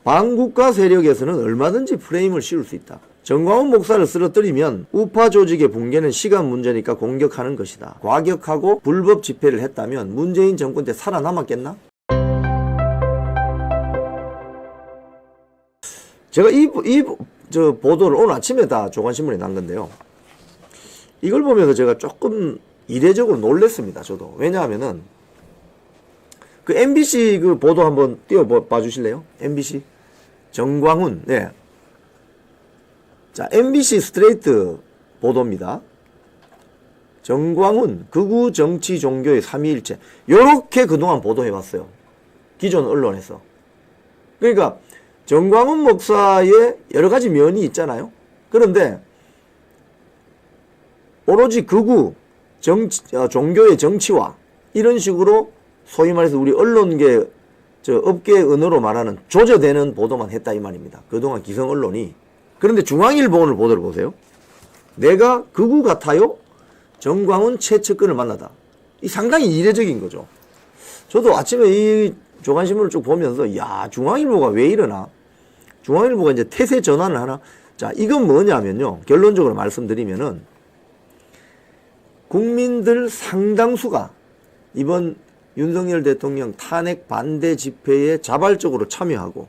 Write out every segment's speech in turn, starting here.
반국가 세력에서는 얼마든지 프레임을 씌울 수 있다. 정광훈 목사를 쓰러뜨리면 우파 조직의 붕괴는 시간 문제니까 공격하는 것이다. 과격하고 불법 집회를 했다면 문재인 정권 때 살아남았겠나? 제가 저 보도를 오늘 아침에 다 조간신문에 난 건데요. 이걸 보면서 제가 조금 이례적으로 놀랬습니다. 저도. 왜냐하면은 그 MBC 그 보도 한번 띄워봐 주실래요? MBC 정광훈. 네. 자, MBC 스트레이트 보도입니다. 정광훈 극우 정치 종교의 삼위일체. 요렇게 그동안 보도해왔어요. 기존 언론에서. 그러니까 정광훈 목사의 여러 가지 면이 있잖아요. 그런데 오로지 극우 종교의 정치와 이런 식으로 소위 말해서 우리 언론계 업계 언어로 말하는 조져대는 보도만 했다 이 말입니다. 그동안 기성 언론이. 그런데 중앙일보 오늘 보도를 보세요. 내가 극우 같아요? 정광훈 최측근을 만나다. 이 상당히 이례적인 거죠. 저도 아침에 이 조간신문을 쭉 보면서 야, 중앙일보가 왜 이러나? 중앙일보가 이제 태세 전환을 하나? 자, 이건 뭐냐면요. 결론적으로 말씀드리면은 국민들 상당수가 이번 윤석열 대통령 탄핵 반대 집회에 자발적으로 참여하고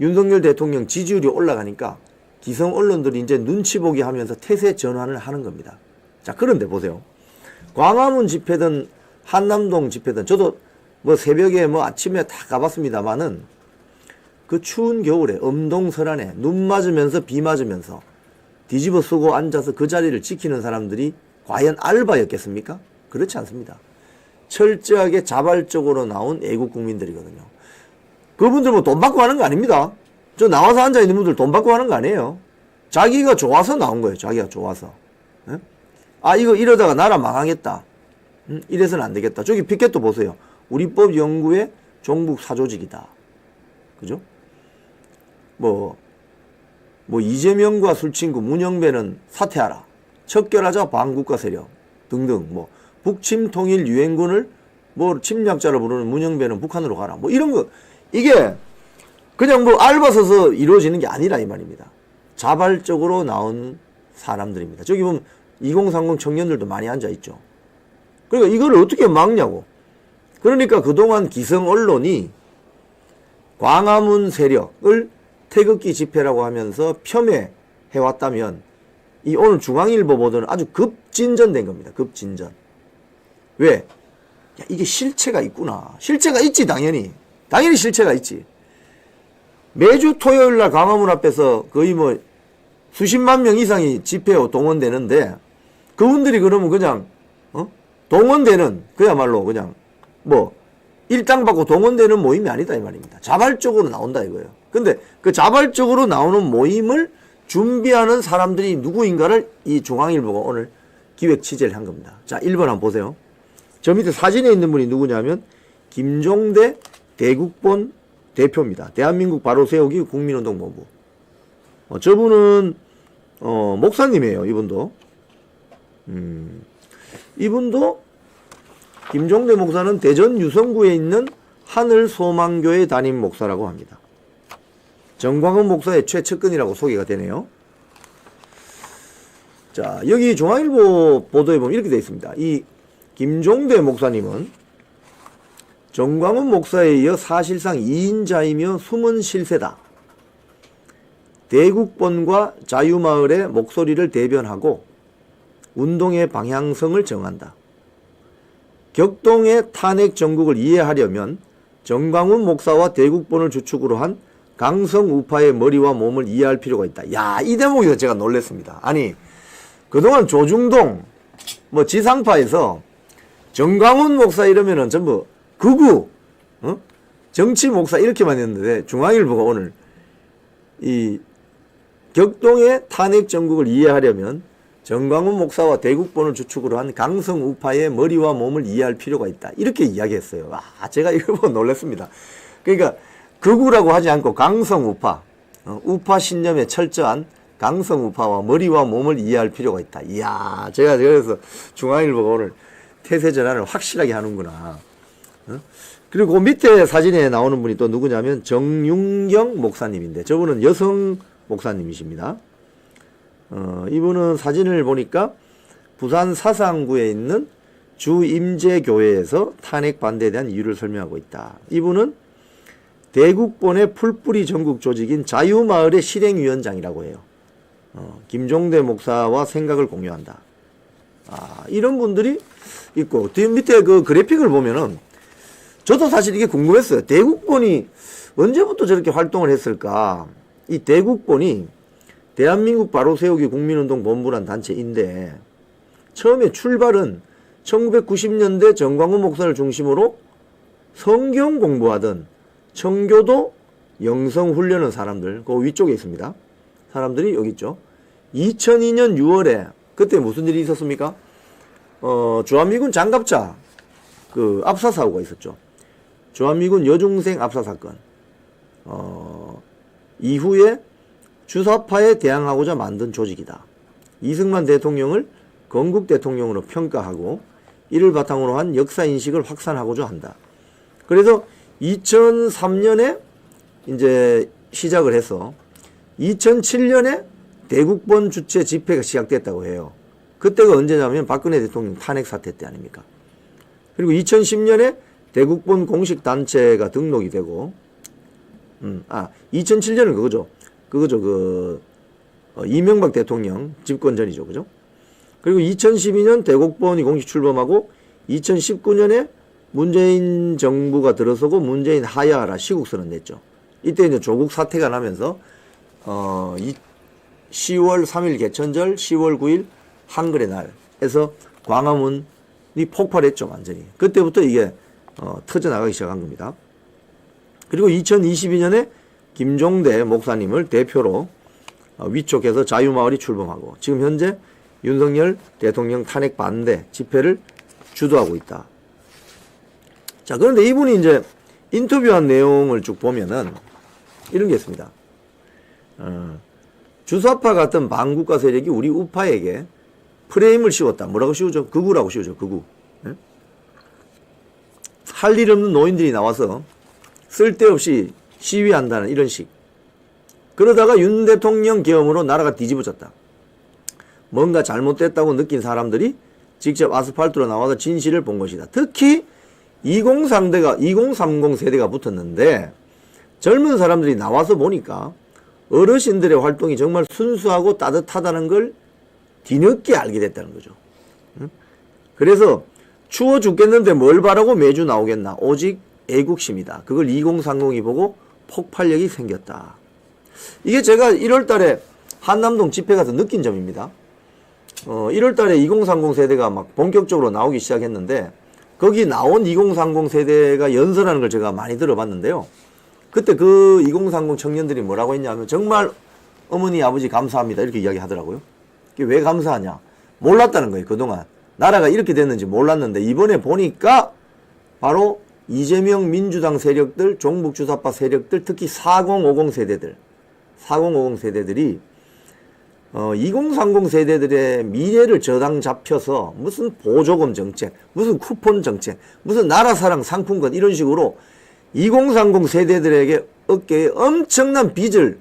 윤석열 대통령 지지율이 올라가니까 기성 언론들이 이제 눈치 보기 하면서 태세 전환을 하는 겁니다. 자, 그런데 보세요. 광화문 집회든 한남동 집회든 저도 뭐 새벽에 뭐 아침에 다 가봤습니다만은 그 추운 겨울에 엄동설안에 눈 맞으면서 비 맞으면서 뒤집어 쓰고 앉아서 그 자리를 지키는 사람들이 과연 알바였겠습니까? 그렇지 않습니다. 철저하게 자발적으로 나온 애국 국민들이거든요. 그분들 뭐 돈 받고 하는 거 아닙니다. 저 나와서 앉아있는 분들 돈 받고 하는 거 아니에요. 자기가 좋아서 나온 거예요. 자기가 좋아서. 예? 아, 이거 이러다가 나라 망하겠다. 이래서는 안 되겠다. 저기 피켓도 보세요. 우리법 연구의 종북 사조직이다. 그죠? 뭐 이재명과 술친구 문영배는 사퇴하라. 척결하자 반국가 세력 등등. 뭐 북침 통일 유엔군을 뭐 침략자로 부르는 문영배는 북한으로 가라. 뭐 이런 거. 이게 그냥 뭐 알바 서서 이루어지는 게 아니라 이 말입니다. 자발적으로 나온 사람들입니다. 저기 보면 2030 청년들도 많이 앉아있죠. 그러니까 이걸 어떻게 막냐고. 그러니까 그동안 기성 언론이 광화문 세력을 태극기 집회라고 하면서 폄훼해왔다면 이 오늘 중앙일보 보도는 아주 급진전된 겁니다. 급진전. 왜? 야, 이게 실체가 있구나. 실체가 있지, 당연히. 당연히 실체가 있지. 매주 토요일 날 광화문 앞에서 거의 뭐 수십만 명 이상이 집회에 동원되는데 그분들이 그러면 그냥 동원되는 그야말로 그냥 뭐 일당 받고 동원되는 모임이 아니다 이 말입니다. 자발적으로 나온다 이거예요. 근데 그 자발적으로 나오는 모임을 준비하는 사람들이 누구인가를 이 중앙일보가 오늘 기획 취재를 한 겁니다. 자, 1번 한번 보세요. 저 밑에 사진에 있는 분이 누구냐면 김종대 대국본 대표입니다. 대한민국 바로 세우기 국민운동본부. 저분은 목사님이에요. 이분도. 이분도 김종대 목사는 대전 유성구에 있는 하늘소망교회 담임 목사라고 합니다. 정광훈 목사의 최측근이라고 소개가 되네요. 자, 여기 중앙일보 보도에 보면 이렇게 되어 있습니다. 이 김종대 목사님은 정광훈 목사에 이어 사실상 2인자이며 숨은 실세다. 대국본과 자유마을의 목소리를 대변하고 운동의 방향성을 정한다. 격동의 탄핵 정국을 이해하려면 정광훈 목사와 대국본을 주축으로 한 강성 우파의 머리와 몸을 이해할 필요가 있다. 야, 이 대목에서 제가 놀랐습니다. 아니, 그동안 조중동, 뭐 지상파에서 정광훈 목사 이러면은 전부 극우, 정치 목사 이렇게만 했는데 중앙일보가 오늘 이 격동의 탄핵 정국을 이해하려면 정광훈 목사와 대국본을 주축으로 한 강성 우파의 머리와 몸을 이해할 필요가 있다. 이렇게 이야기했어요. 아, 제가 이거 보고 놀랐습니다. 그러니까 극우라고 하지 않고 강성 우파, 우파 신념에 철저한 강성 우파와 머리와 몸을 이해할 필요가 있다. 이야, 제가 그래서 중앙일보가 오늘 태세 전환을 확실하게 하는구나. 그리고 그 밑에 사진에 나오는 분이 또 누구냐면 정윤경 목사님인데 저분은 여성 목사님이십니다. 이분은 사진을 보니까 부산 사상구에 있는 주임제교회에서 탄핵 반대에 대한 이유를 설명하고 있다. 이분은 대국본의 풀뿌리 전국 조직인 자유마을의 실행위원장이라고 해요. 김종대 목사와 생각을 공유한다. 이런 분들이 있고, 뒤 밑에 그 그래픽을 보면은, 저도 사실 이게 궁금했어요. 대국본이 언제부터 저렇게 활동을 했을까? 이 대국본이 대한민국 바로세우기 국민운동 본부란 단체인데, 처음에 출발은 1990년대 정광훈 목사를 중심으로 성경 공부하던 청교도 영성훈련한 사람들, 그 위쪽에 있습니다. 사람들이 여기 있죠. 2002년 6월에 그때 무슨 일이 있었습니까? 주한미군 장갑차 그 압사 사고가 있었죠. 주한미군 여중생 압사 사건. 이후에 주사파에 대항하고자 만든 조직이다. 이승만 대통령을 건국 대통령으로 평가하고 이를 바탕으로 한 역사인식을 확산하고자 한다. 그래서 2003년에 이제 시작을 해서 2007년에 대국본 주최 집회가 시작됐다고 해요. 그때가 언제냐면 박근혜 대통령 탄핵 사태 때 아닙니까? 그리고 2010년에 대국본 공식 단체가 등록이 되고, 2007년은 그거죠. 이명박 대통령 집권 전이죠. 그죠? 그리고 2012년 대국본이 공식 출범하고 2019년에 문재인 정부가 들어서고 문재인 하야하라 시국선언 냈죠. 이때 이제 조국 사태가 나면서 10월 3일 개천절, 10월 9일 한글의 날에서 광화문이 폭발했죠. 완전히. 그때부터 이게 터져나가기 시작한 겁니다. 그리고 2022년에 김종대 목사님을 대표로 위촉해서 자유마을이 출범하고 지금 현재 윤석열 대통령 탄핵 반대 집회를 주도하고 있다. 자, 그런데 이분이 이제 인터뷰한 내용을 쭉 보면은 이런 게 있습니다. 주사파 같은 반국가 세력이 우리 우파에게 프레임을 씌웠다. 뭐라고 씌우죠? 극우라고 씌우죠. 극우. 예? 할 일 없는 노인들이 나와서 쓸데없이 시위한다는 이런 식. 그러다가 윤 대통령 계엄으로 나라가 뒤집어졌다. 뭔가 잘못됐다고 느낀 사람들이 직접 아스팔트로 나와서 진실을 본 것이다. 특히 2030 세대가 붙었는데 젊은 사람들이 나와서 보니까 어르신들의 활동이 정말 순수하고 따뜻하다는 걸 뒤늦게 알게 됐다는 거죠. 그래서 추워 죽겠는데 뭘 바라고 매주 나오겠나. 오직 애국심이다. 그걸 2030이 보고 폭발력이 생겼다. 이게 제가 1월 달에 한남동 집회 가서 느낀 점입니다. 1월 달에 2030 세대가 막 본격적으로 나오기 시작했는데 거기 나온 2030 세대가 연설하는 걸 제가 많이 들어봤는데요. 그때 그 2030 청년들이 뭐라고 했냐면 정말 어머니 아버지 감사합니다 이렇게 이야기 하더라고요. 왜 감사하냐. 몰랐다는 거예요. 그동안 나라가 이렇게 됐는지 몰랐는데 이번에 보니까 바로 이재명 민주당 세력들, 종북주사파 세력들, 특히 4050 세대들이 2030 세대들의 미래를 저당 잡혀서 무슨 보조금 정책, 무슨 쿠폰 정책, 무슨 나라사랑 상품권 이런 식으로 2030 세대들에게 어깨에 엄청난 빚을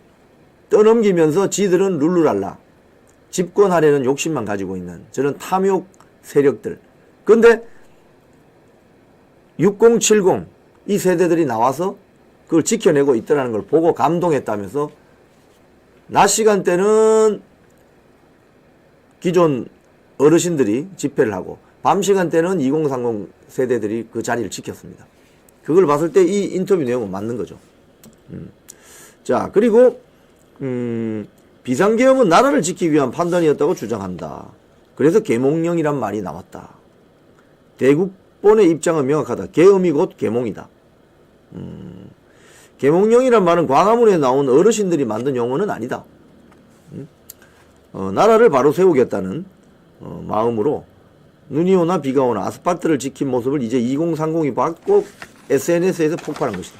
떠넘기면서 지들은 룰루랄라 집권하려는 욕심만 가지고 있는 저런 탐욕 세력들. 근데 6070 이 세대들이 나와서 그걸 지켜내고 있다는 걸 보고 감동했다면서 낮 시간대는 기존 어르신들이 집회를 하고 밤 시간대는 2030 세대들이 그 자리를 지켰습니다. 그걸 봤을 때 이 인터뷰 내용은 맞는 거죠. 자, 그리고 비상계엄은 나라를 지키기 위한 판단이었다고 주장한다. 그래서 계몽령이란 말이 나왔다. 대국본의 입장은 명확하다. 계엄이 곧 계몽이다. 계몽령이란 말은 광화문에 나온 어르신들이 만든 용어는 아니다. 나라를 바로 세우겠다는 마음으로 눈이 오나 비가 오나 아스팔트를 지킨 모습을 이제 2030이 받고 SNS에서 폭발한 것이다.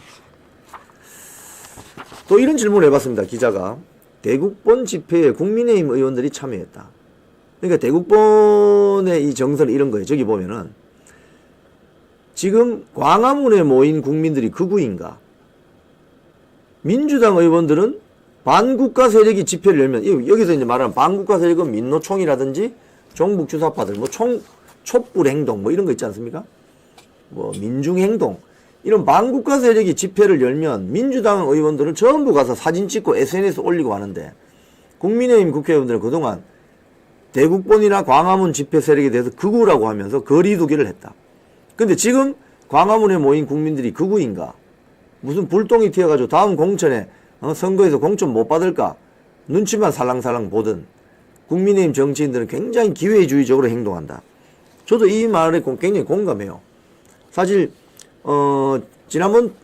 또 이런 질문을 해봤습니다. 기자가. 대국본 집회에 국민의힘 의원들이 참여했다. 그러니까 대국본의 이 정서는 이런 거예요. 저기 보면은 지금 광화문에 모인 국민들이 극우인가? 민주당 의원들은 반국가 세력이 집회를 열면, 여기서 이제 말하는 반국가 세력은 민노총이라든지 종북주사파들, 뭐 촛불행동, 뭐 이런 거 있지 않습니까? 뭐 민중행동, 이런 반국가 세력이 집회를 열면 민주당 의원들은 전부 가서 사진 찍고 SNS 올리고 하는데, 국민의힘 국회의원들은 그동안 대국본이나 광화문 집회 세력에 대해서 극우라고 하면서 거리두기를 했다. 근데 지금 광화문에 모인 국민들이 극우인가? 무슨 불똥이 튀어가지고 다음 공천에 선거에서 공천 못 받을까? 눈치만 살랑살랑 보던 국민의힘 정치인들은 굉장히 기회주의적으로 행동한다. 저도 이 말에 굉장히 공감해요. 사실 지난번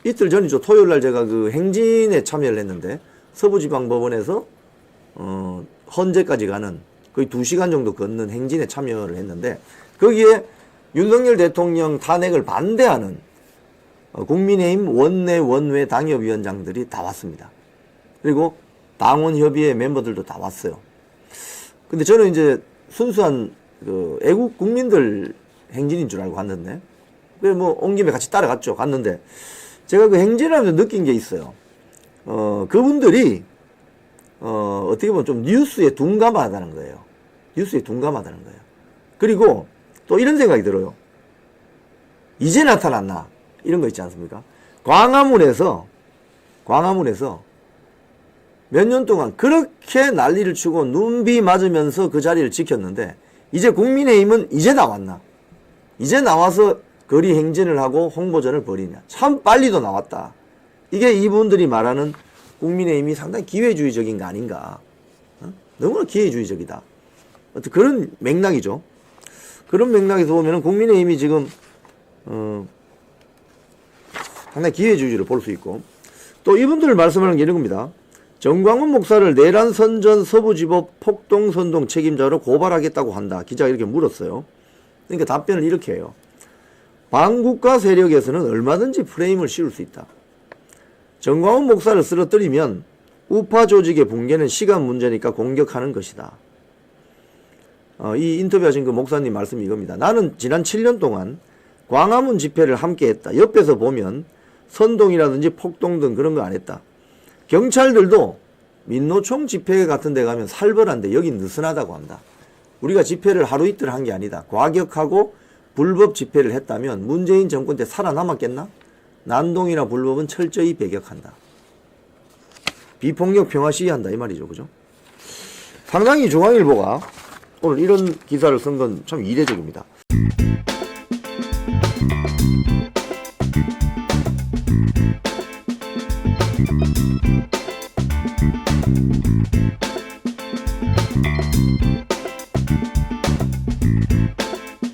이틀 전이죠. 토요일날 제가 그 행진에 참여를 했는데 서부지방법원에서 헌재까지 가는 거의 2시간 정도 걷는 행진에 참여를 했는데, 거기에 윤석열 대통령 탄핵을 반대하는 국민의힘 원내 원외 당협위원장들이 다 왔습니다. 그리고 당원협의회 멤버들도 다 왔어요. 근데 저는 이제 순수한 그 애국 국민들 행진인 줄 알고 갔는데, 그래 뭐 온 김에 같이 따라갔죠. 갔는데 제가 그 행진을 하면서 느낀 게 있어요. 그분들이 어떻게 보면 좀 뉴스에 둔감하다는 거예요. 뉴스에 둔감하다는 거예요. 그리고 또 이런 생각이 들어요. 이제 나타났나? 이런 거 있지 않습니까? 광화문에서 몇 년 동안 그렇게 난리를 치고 눈비 맞으면서 그 자리를 지켰는데, 이제 국민의힘은 이제 나왔나? 이제 나와서 거리 행진을 하고 홍보전을 벌이냐? 참 빨리도 나왔다. 이게 이분들이 말하는 국민의힘이 상당히 기회주의적인 거 아닌가? 너무나 기회주의적이다. 어떤 그런 맥락이죠. 그런 맥락에서 보면 국민의힘이 지금 상당히 기회주의를 볼 수 있고, 또 이분들 말씀하는 게 이런 겁니다. 정광훈 목사를 내란 선전 서부지법 폭동 선동 책임자로 고발하겠다고 한다. 기자가 이렇게 물었어요. 그러니까 답변을 이렇게 해요. 반국가 세력에서는 얼마든지 프레임을 씌울 수 있다. 정광훈 목사를 쓰러뜨리면 우파 조직의 붕괴는 시간 문제니까 공격하는 것이다. 이 인터뷰하신 그 목사님 말씀이 이겁니다. 나는 지난 7년 동안 광화문 집회를 함께 했다. 옆에서 보면 선동이라든지 폭동 등 그런 거 안 했다. 경찰들도 민노총 집회 같은 데 가면 살벌한데 여긴 느슨하다고 한다. 우리가 집회를 하루 이틀 한 게 아니다. 과격하고 불법 집회를 했다면 문재인 정권 때 살아남았겠나? 난동이나 불법은 철저히 배격한다. 비폭력 평화 시위한다 이 말이죠. 그죠? 상당히 중앙일보가 오늘 이런 기사를 쓴 건 참 이례적입니다.